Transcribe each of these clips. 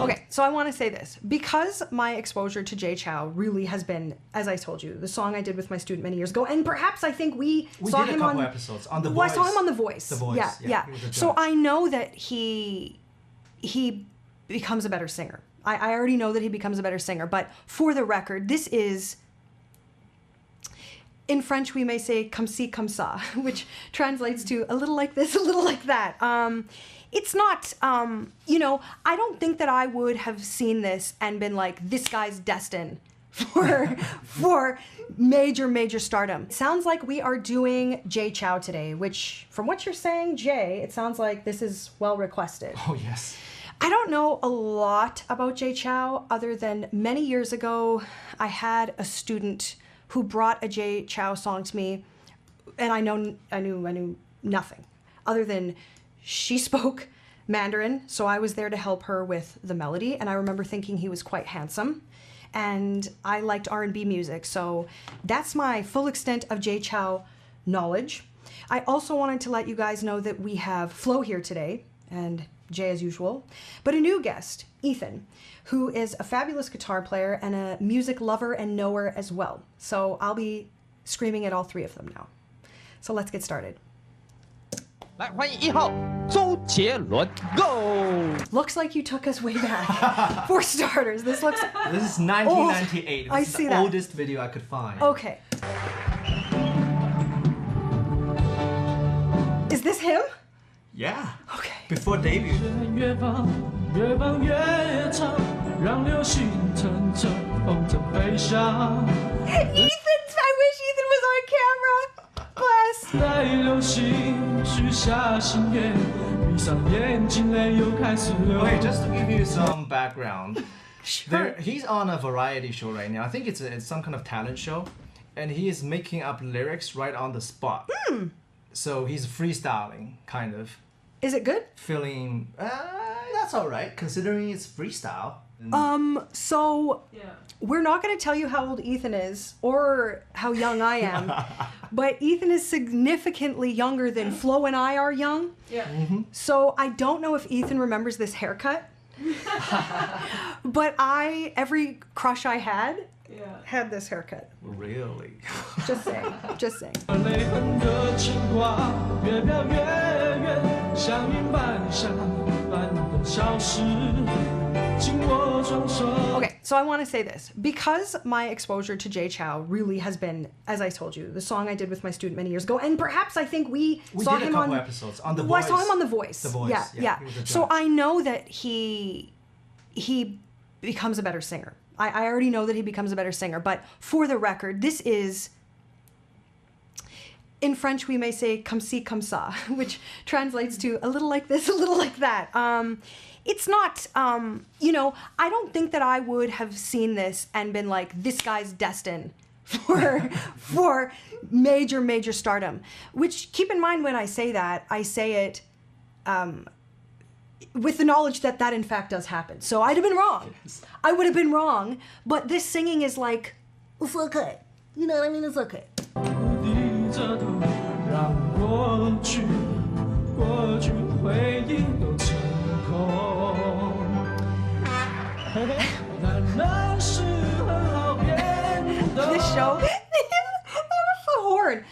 Okay, so I want to say this. Because my exposure to Jay Chou really has been, as I told you, the song I did with my student many years ago, and perhaps I think we saw did him a couple on episodes on The Well, Voice. I saw him on The Voice. The Voice, yeah. So I know that he becomes a better singer. I already know that he becomes a better singer, but for the record, this is, in French we may say comme ci, comme ça, which translates to a little like this, a little like that. It's not, you know, I don't think that I would have seen this and been like, this guy's destined for major stardom. It sounds like we are doing Jay Chou today, which from what you're saying, Jay, it sounds like this is well requested. Oh, yes. I don't know a lot about Jay Chou other than many years ago, I had a student who brought a Jay Chou song to me, and I knew nothing other than she spoke Mandarin, so I was there to help her with the melody, and I remember thinking he was quite handsome, and I liked R&B music, so that's my full extent of Jay Chou knowledge. I also wanted to let you guys know that we have Flo here today, and Jay as usual, but a new guest, Ethan, who is a fabulous guitar player and a music lover and knower as well. So I'll be screaming at all three of them now. So let's get started. 来，欢迎1号周杰伦 ，Go！ Looks like you took us way back. For starters, this looks. This is 1998. I This is see the that. oldest video I could find. Okay. Is this him? Yeah. Okay. Before debut. Ethan, I wish Ethan was on camera. Bless. Okay, just to give you some background, Sure. he's on a variety show right now. I think it's some kind of talent show, and he is making up lyrics right on the spot. So he's freestyling, kind of. Is it good? Feeling, that's all right, considering it's freestyle. So we're not going to tell you how old Ethan is or how young I am, but Ethan is significantly younger than Flo and I are young. Yeah. So I don't know if Ethan remembers this haircut, but every crush I had this haircut. Really? Just saying, just saying. Okay, so I want to say this. Because my exposure to Jay Chou really has been, as I told you, the song I did with my student many years ago, and perhaps I think we saw did him a couple on episodes on The Well, Voice. I saw him on The Voice. The Voice, Yeah. yeah, he was a judge. So I know that he becomes a better singer. I already know that he becomes a better singer, but for the record, this is, in French we may say comme ci, comme ça, which translates to a little like this, a little like that. It's not, you know, I don't think that I would have seen this and been like, this guy's destined for major stardom. Which, keep in mind when I say that, I say it with the knowledge that that in fact does happen. So I'd have been wrong. Yes. I would have been wrong, but this singing is like, it's okay. You know what I mean? It's okay. This show, that was the horn.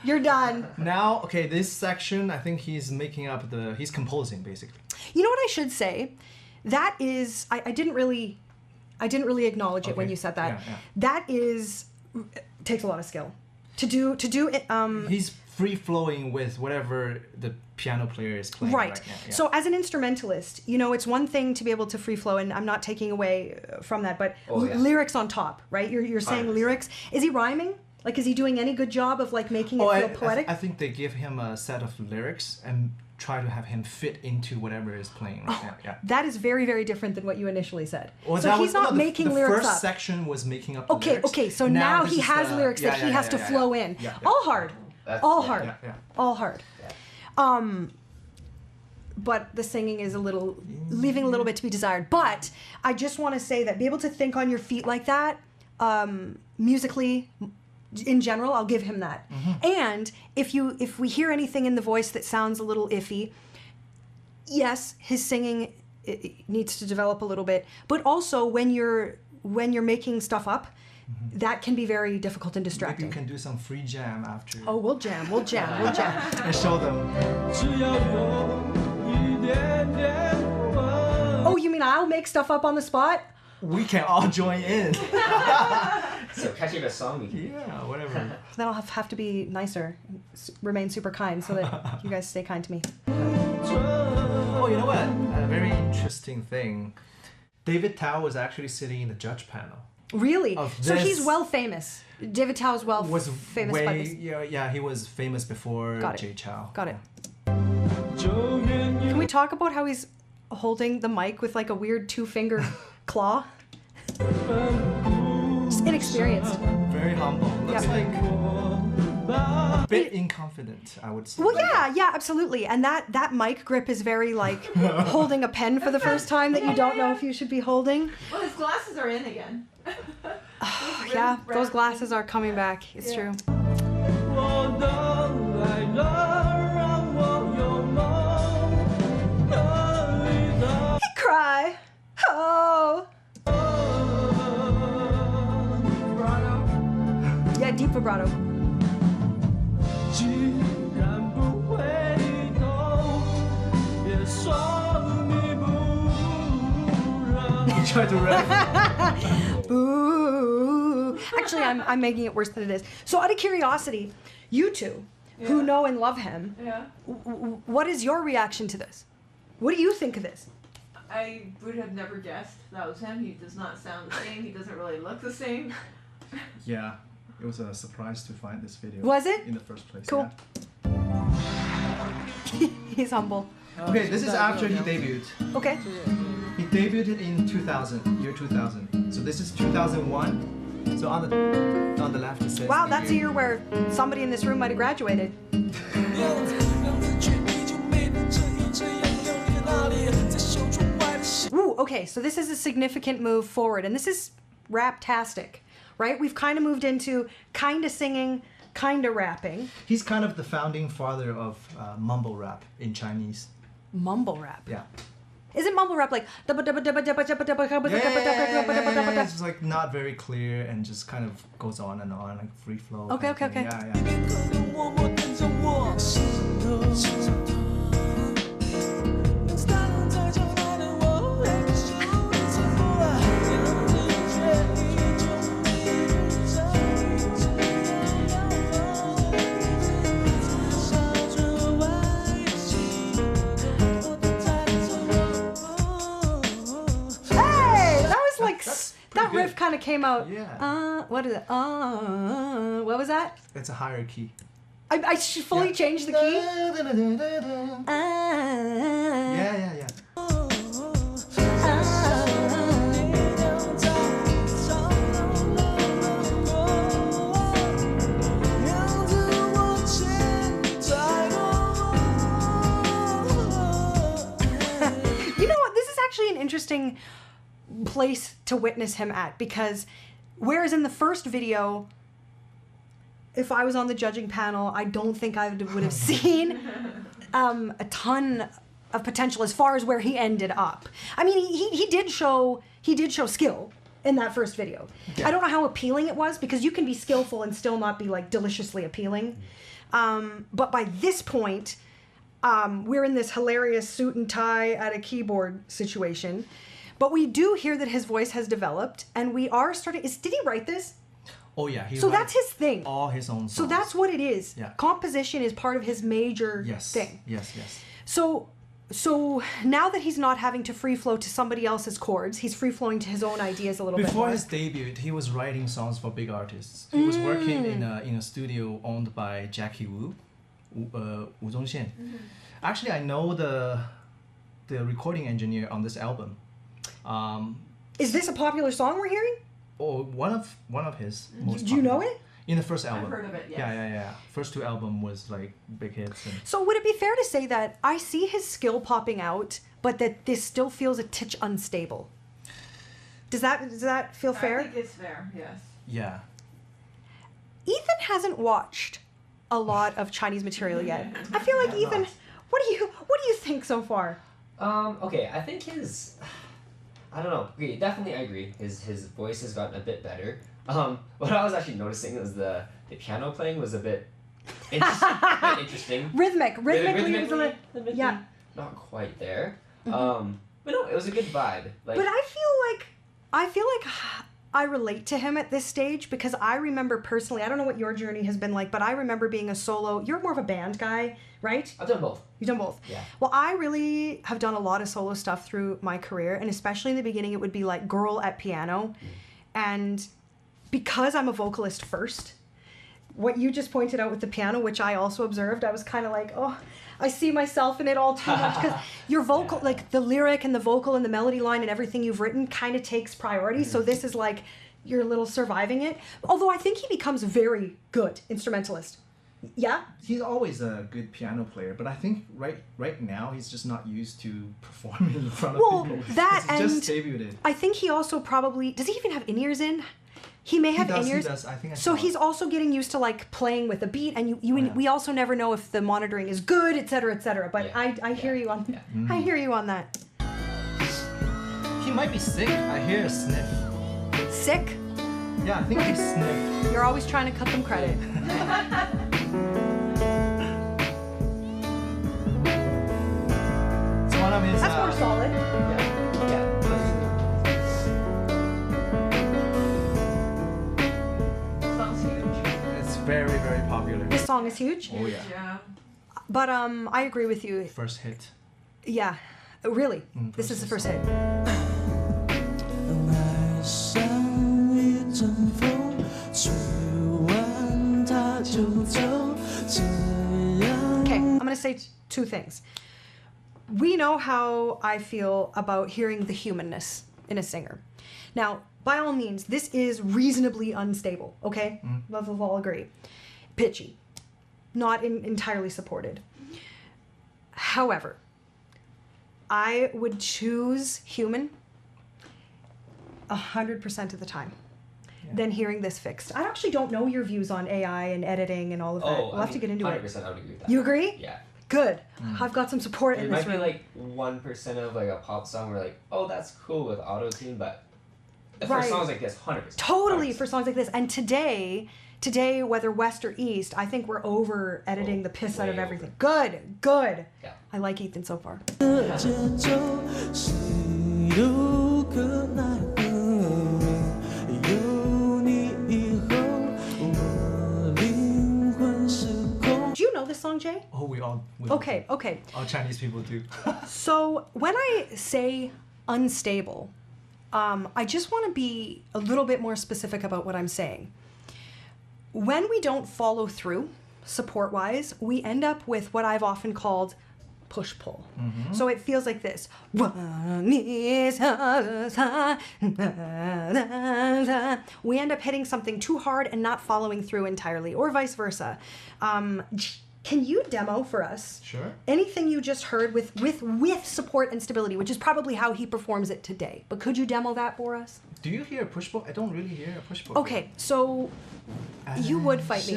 You're done. Now, okay, this section, I think he's making up he's composing basically. You know what I should say? That is, I didn't really acknowledge it when Okay. you said that. Yeah. That takes a lot of skill to do it. He's free flowing with whatever the piano player is playing Right. now. Yeah. So as an instrumentalist, you know, it's one thing to be able to free flow, and I'm not taking away from that, but lyrics on top, right? You're saying 100%. lyrics. Is he rhyming? Like, is he doing any good job of like making it feel poetic? I think they give him a set of lyrics and try to have him fit into whatever is playing right now. Yeah. That is very different than what you initially said. Well, So that he's was, not no, making the lyrics first up. section was making up the Okay, lyrics. okay, so now this he is has the- lyrics that he has to flow in. All hard. All hard. Yeah. All hard. But the singing is leaving a little bit to be desired. But I just want to say that be able to think on your feet like that, musically, In general, I'll give him that. And if we hear anything in the voice that sounds a little iffy, yes, his singing it needs to develop a little bit. But also when you're making stuff up, that can be very difficult and distracting. Maybe you can do some free jam after. Oh, we'll jam. And show them. Oh, you mean I'll make stuff up on the spot? We can all join in. So catching a song. Yeah, whatever. Then I'll have to be nicer, remain super kind, so that you guys stay kind to me. Oh, you know what? A very interesting thing. David Tao was actually sitting in the judge panel. Really? So this- he's well famous. David Tao is well famous by way, this. yeah, he was famous before Got it. Jay Chou. Got it. Can we talk about how he's holding the mic with like a weird 2-finger claw? Just inexperienced. Very humble. Looks Yeah. like a bit inconfident, I would say. Well, yeah, absolutely. And that mic grip is very like holding a pen for the first time that you don't know if you should be holding. Well, his glasses are in again. Yeah, those glasses are coming back. It's true. Cry. Oh. Yeah, deep vibrato. He tried to rap. Boo. Actually, I'm making it worse than it is. So out of curiosity, you two, who know and love him, what is your reaction to this? What do you think of this? I would have never guessed that was him. He does not sound the same. He doesn't really look the same. Yeah, it was a surprise to find this video. Was it? In the first place. Cool. Yeah. He's humble. Okay, this is after he debuted. Okay. He debuted in 2000, year 2000. So this is 2001. So on the left it says. Wow, that's a year where somebody in this room might have graduated. Ooh, okay, so this is a significant move forward, and this is rap-tastic, right? We've kind of moved into kind of singing, kind of rapping. He's kind of the founding father of mumble rap in Chinese. Mumble rap. Yeah. Isn't mumble rap like... Yeah, it's like not very clear and just kind of goes on and on, like free flow. Okay. Yeah. That riff kind of came out. Yeah. What is it? What was that? It's a higher key. I should fully change the key. Yeah. You know what? This is actually an interesting place to witness him at, because whereas in the first video, if I was on the judging panel, I don't think I would have seen a ton of potential as far as where he ended up. I mean, he did show skill in that first video. Yeah. I don't know how appealing it was, because you can be skillful and still not be like deliciously appealing. But by this point, we're in this hilarious suit and tie at a keyboard situation. But we do hear that his voice has developed, and we are starting... Did he write this? Oh, yeah. So that's his thing. All his own songs. So that's what it is. Yeah. Composition is part of his major thing. Yes. So now that he's not having to free flow to somebody else's chords, he's free flowing to his own ideas a little bit Before more. his debut, he was writing songs for big artists. He was working in a studio owned by Jackie Wu, Wu Zhongxian. Actually, I know the recording engineer on this album. Is this a popular song we're hearing? Oh, one of his most Do you know popular. it? In the first album. I've heard of it, yes. Yeah. First two albums was like big hits. And So would it be fair to say that I see his skill popping out, but that this still feels a titch unstable? Does that feel fair? I think it's fair, yes. yeah. Ethan hasn't watched a lot of Chinese material yet. I feel like Ethan, what do you think so far? Okay, I think I don't know. Okay, definitely I agree. His voice has gotten a bit better. What I was actually noticing was the piano playing was a bit interesting. Rhythmically, yeah. Not quite there. But no, it was a good vibe. Like, but I feel like I relate to him at this stage because I remember personally, I don't know what your journey has been like, but I remember being a solo. You're more of a band guy, right? I've done both. You've done both? Yeah. Well, I really have done a lot of solo stuff through my career, and especially in the beginning, it would be like girl at piano. And because I'm a vocalist first, what you just pointed out with the piano, which I also observed, I was kind of like, oh, I see myself in it all too much because your vocal, like the lyric and the vocal and the melody line and everything you've written kind of takes priority. So this is like you're a little surviving it. Although I think he becomes a very good instrumentalist. Yeah? He's always a good piano player, but I think right now he's just not used to performing in front of people. That he and just debuted. I think he also probably, does he even have in-ears in? He may have in-ears. He does. I think so he's also getting used to like playing with a beat, and we also never know if the monitoring is good, etc., etc. But Yeah. I hear you on I hear you on that. He might be sick. I hear a sniff. Sick? Yeah, I think he sniffed. You're always trying to cut them credit. So one of his. That's more solid. Sounds huge. It's very, very popular. This song is huge. Oh yeah. Yeah. But I agree with you. First hit. Yeah. Really. This is the first hit. Okay, I'm gonna say two things. We know how I feel about hearing the humanness in a singer. Now, by all means, this is reasonably unstable, okay? Let's all agree. Pitchy. Not entirely supported. However, I would choose human 100% of the time than hearing this fixed. I actually don't know your views on AI and editing and all of that. We'll have to get into 100% it. 100% I would agree with that. You agree? Yeah. Good. I've got some support It in might this be room. like 1% of like a pop song where like, oh, that's cool with auto-tune, but for Right. songs like this, 100%. Totally 100%. for songs like this. And today, whether west or east, I think we're over editing the piss out of way everything. Good. Good. Yeah. I like Ethan so far. Do you know this song, Jay? Oh, we all. Okay. All Chinese people do. So when I say unstable, I just want to be a little bit more specific about what I'm saying. When we don't follow through, support-wise, we end up with what I've often called push-pull. So it feels like this. We end up hitting something too hard and not following through entirely, or vice versa. Can you demo for us Sure. anything you just heard with support and stability, which is probably how he performs it today? But could you demo that for us? Do you hear a push pull? I don't really hear a push pull. Okay, so you would fight me.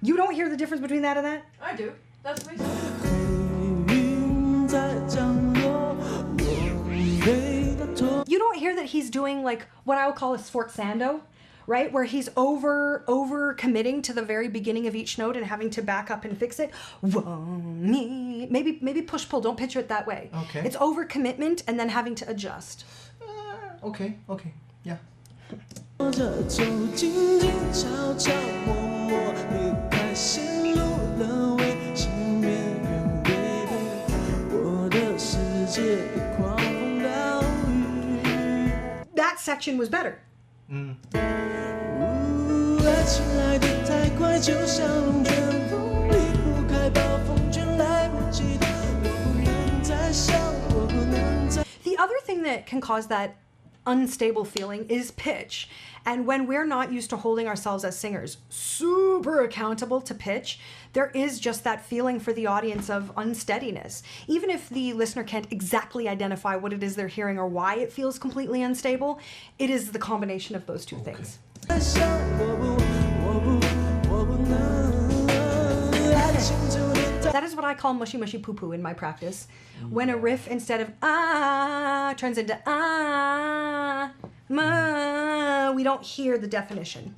You don't hear the difference between that and that? I do. That's my song. You don't hear that he's doing like what I would call a sforzando, right? Where he's over committing to the very beginning of each note and having to back up and fix it. Maybe push pull. Don't picture it that way. Okay. It's over commitment and then having to adjust. Okay. Yeah. That section was better. The other thing that can cause that unstable feeling is pitch. And when we're not used to holding ourselves as singers super accountable to pitch, there is just that feeling for the audience of unsteadiness. Even if the listener can't exactly identify what it is they're hearing or why it feels completely unstable, it is the combination of those two things. That is what I call mushy mushy poo poo in my practice. When a riff, instead of ah, turns into ah, ma, we don't hear the definition.